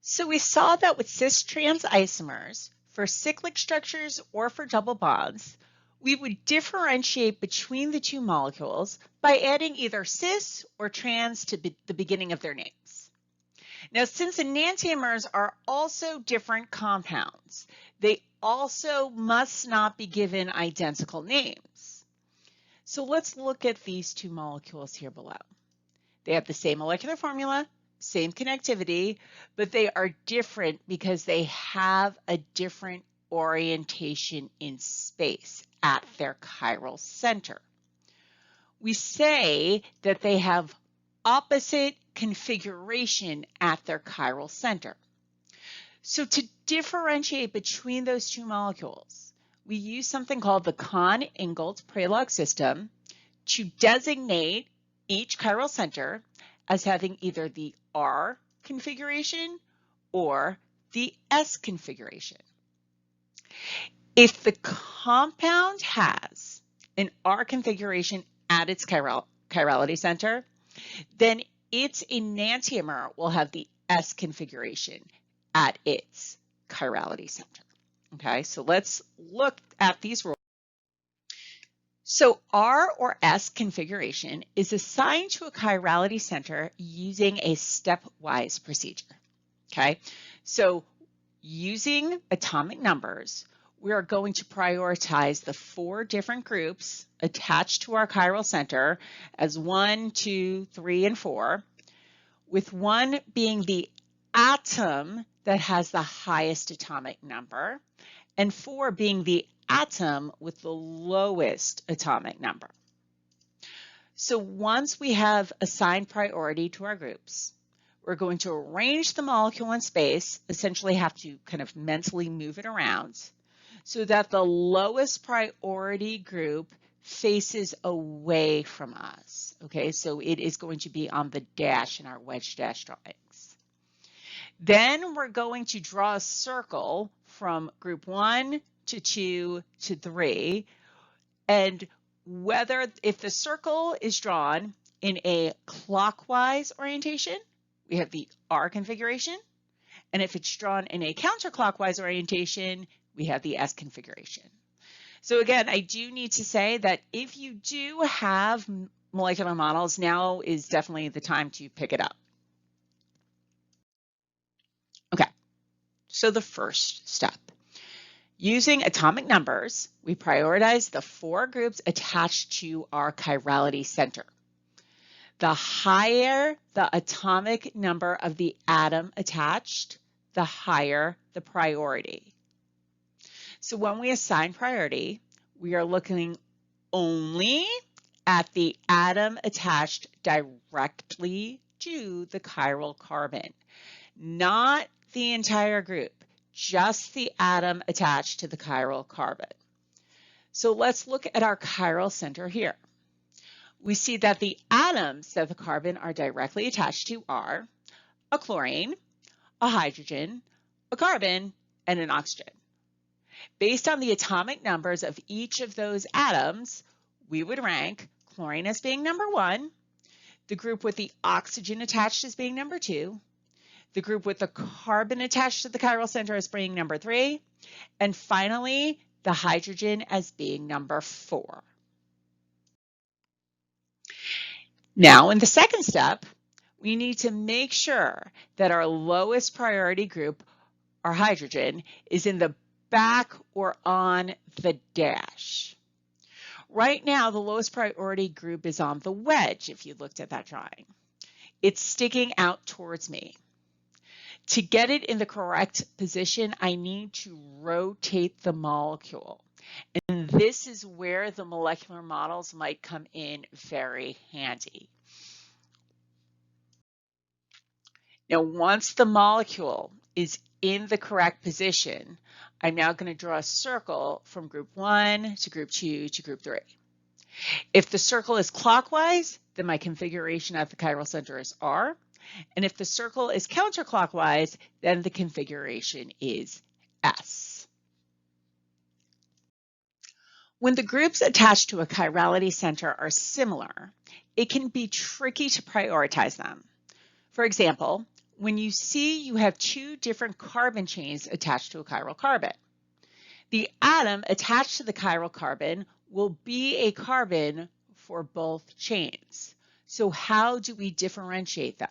So we saw that with cis-trans isomers, for cyclic structures or for double bonds, we would differentiate between the two molecules by adding either cis or trans to the beginning of their names. Now, since enantiomers are also different compounds, they also must not be given identical names. So let's look at these two molecules here below. They have the same molecular formula, same connectivity, but they are different because they have a different orientation in space at their chiral center. We say that they have opposite configuration at their chiral center. So to differentiate between those two molecules, we use something called the Kohn-Ingold-Prelog system to designate each chiral center as having either the R configuration or the S configuration. If the compound has an R configuration at its chirality center, then its enantiomer will have the S configuration at its chirality center. Okay, so let's look at these rules. So R or S configuration is assigned to a chirality center using a stepwise procedure. Okay, so using atomic numbers, we are going to prioritize the 4 different groups attached to our chiral center as 1, 2, 3, and 4, with 1 being the atom that has the highest atomic number, and 4 being the atom with the lowest atomic number. So once we have assigned priority to our groups, we're going to arrange the molecule in space, essentially have to kind of mentally move it around, so that the lowest priority group faces away from us. Okay, so it is going to be on the dash in our wedge dash drawings. Then we're going to draw a circle from group 1 to 2 to 3, and if the circle is drawn in a clockwise orientation, we have the R configuration, and if it's drawn in a counterclockwise orientation, we have the S configuration. So again, I do need to say that if you do have molecular models, now is definitely the time to pick it up. Okay, so the first step. Using atomic numbers, we prioritize the 4 groups attached to our chirality center. The higher the atomic number of the atom attached, the higher the priority. So when we assign priority, we are looking only at the atom attached directly to the chiral carbon, not the entire group, just the atom attached to the chiral carbon. So let's look at our chiral center here. We see that the atoms that the carbon are directly attached to are a chlorine, a hydrogen, a carbon, and an oxygen. Based on the atomic numbers of each of those atoms, we would rank chlorine as being number 1, the group with the oxygen attached as being number 2, the group with the carbon attached to the chiral center as being number 3, and finally, the hydrogen as being number 4. Now, in the second step, we need to make sure that our lowest priority group, our hydrogen, is in the back or on the dash. Right now, the lowest priority group is on the wedge, if you looked at that drawing. It's sticking out towards me. To get it in the correct position, I need to rotate the molecule. And this is where the molecular models might come in very handy. Now, once the molecule is in the correct position, I'm now going to draw a circle from group 1 to group 2 to group 3. If the circle is clockwise, then my configuration at the chiral center is R. And if the circle is counterclockwise, then the configuration is S. When the groups attached to a chirality center are similar, it can be tricky to prioritize them. For example, when you see you have two different carbon chains attached to a chiral carbon. The atom attached to the chiral carbon will be a carbon for both chains. So how do we differentiate them?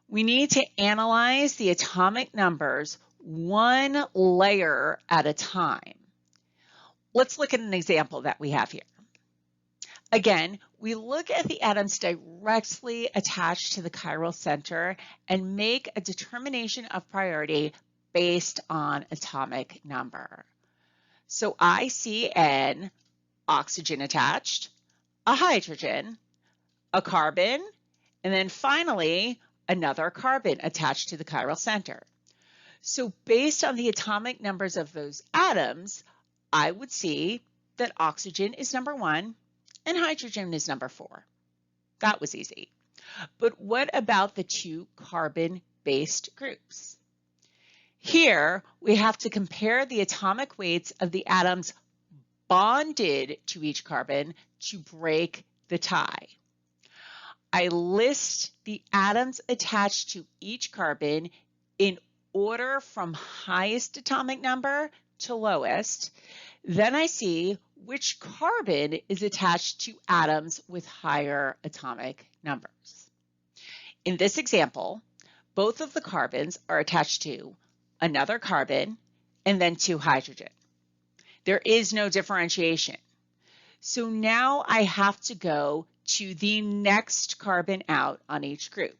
We need to analyze the atomic numbers one layer at a time. Let's look at an example that we have here. Again, we look at the atoms directly attached to the chiral center and make a determination of priority based on atomic number. So I see an oxygen attached, a hydrogen, a carbon, and then finally another carbon attached to the chiral center. So based on the atomic numbers of those atoms, I would see that oxygen is number 1 and hydrogen is number 4. That was easy. But what about the two carbon-based groups? Here, we have to compare the atomic weights of the atoms bonded to each carbon to break the tie. I list the atoms attached to each carbon in order from highest atomic number to lowest. Then I see which carbon is attached to atoms with higher atomic numbers. In this example, both of the carbons are attached to another carbon and then two hydrogen. There is no differentiation. So now I have to go to the next carbon out on each group.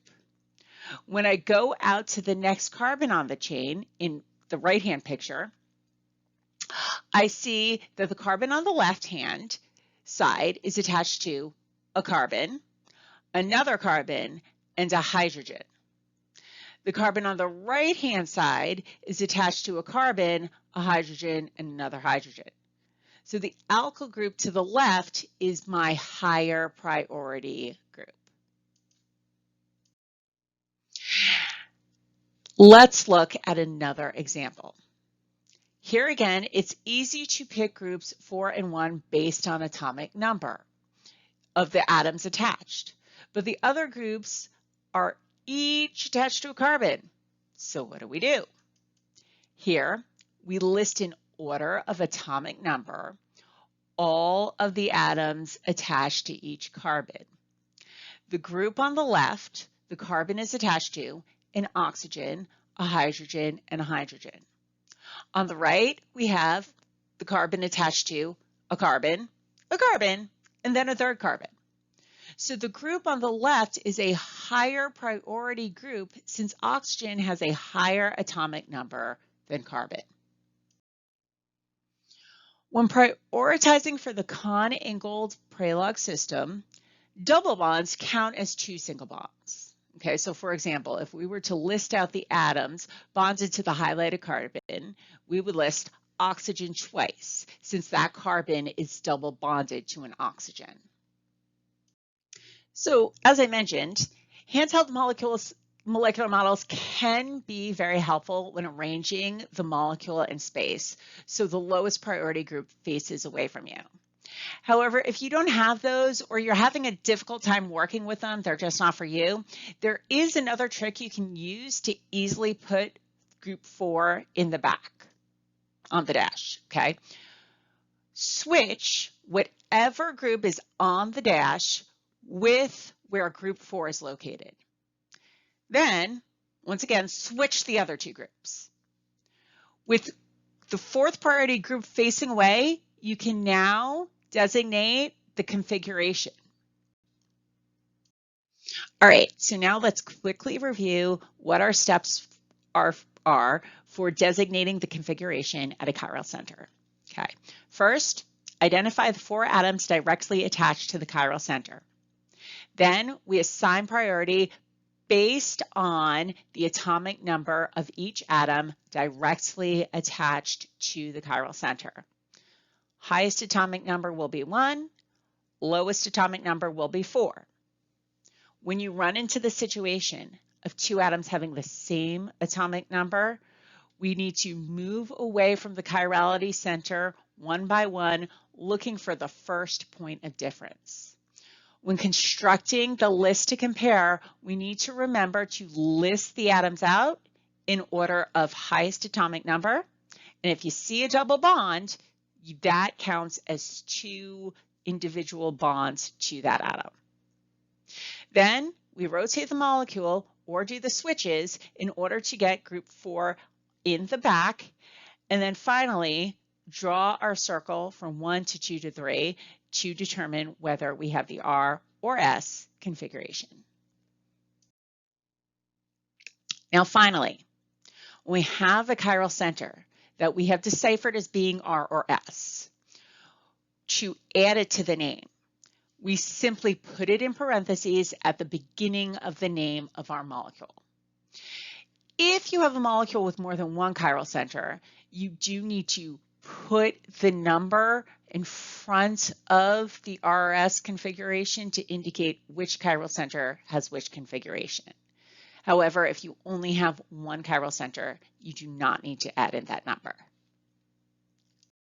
When I go out to the next carbon on the chain in the right-hand picture, I see that the carbon on the left-hand side is attached to a carbon, another carbon, and a hydrogen. The carbon on the right-hand side is attached to a carbon, a hydrogen, and another hydrogen. So the alkyl group to the left is my higher priority group. Let's look at another example. Here again, it's easy to pick groups 4 and 1 based on atomic number of the atoms attached, but the other groups are each attached to a carbon. So what do? Here, we list in order of atomic number all of the atoms attached to each carbon. The group on the left, the carbon is attached to an oxygen, a hydrogen, and a hydrogen. On the right, we have the carbon attached to a carbon, and then a third carbon. So the group on the left is a higher priority group since oxygen has a higher atomic number than carbon. When prioritizing for the Kohn-Ingold-Prelog system, double bonds count as two single bonds. Okay, so for example, if we were to list out the atoms bonded to the highlighted carbon, we would list oxygen twice, since that carbon is double bonded to an oxygen. So as I mentioned, handheld molecular models can be very helpful when arranging the molecule in space, so the lowest priority group faces away from you. However, if you don't have those or you're having a difficult time working with them, they're just not for you, there is another trick you can use to easily put group 4 in the back on the dash, okay? Switch whatever group is on the dash with where group 4 is located. Then, once again, switch the other two groups. With the fourth priority group facing away, you can now designate the configuration. All right, so now let's quickly review what our steps are for designating the configuration at a chiral center. Okay, first, identify the 4 atoms directly attached to the chiral center. Then we assign priority based on the atomic number of each atom directly attached to the chiral center. Highest atomic number will be 1, lowest atomic number will be 4. When you run into the situation of 2 atoms having the same atomic number, we need to move away from the chirality center one by one, looking for the first point of difference. When constructing the list to compare, we need to remember to list the atoms out in order of highest atomic number. And if you see a double bond, that counts as 2 individual bonds to that atom. Then we rotate the molecule or do the switches in order to get group 4 in the back. And then finally, draw our circle from 1 to 2 to 3 to determine whether we have the R or S configuration. Now finally, when we have a chiral center that we have deciphered as being R or S, to add it to the name, we simply put it in parentheses at the beginning of the name of our molecule. If you have a molecule with more than one chiral center, you do need to put the number in front of the RS configuration to indicate which chiral center has which configuration. However, if you only have one chiral center, you do not need to add in that number.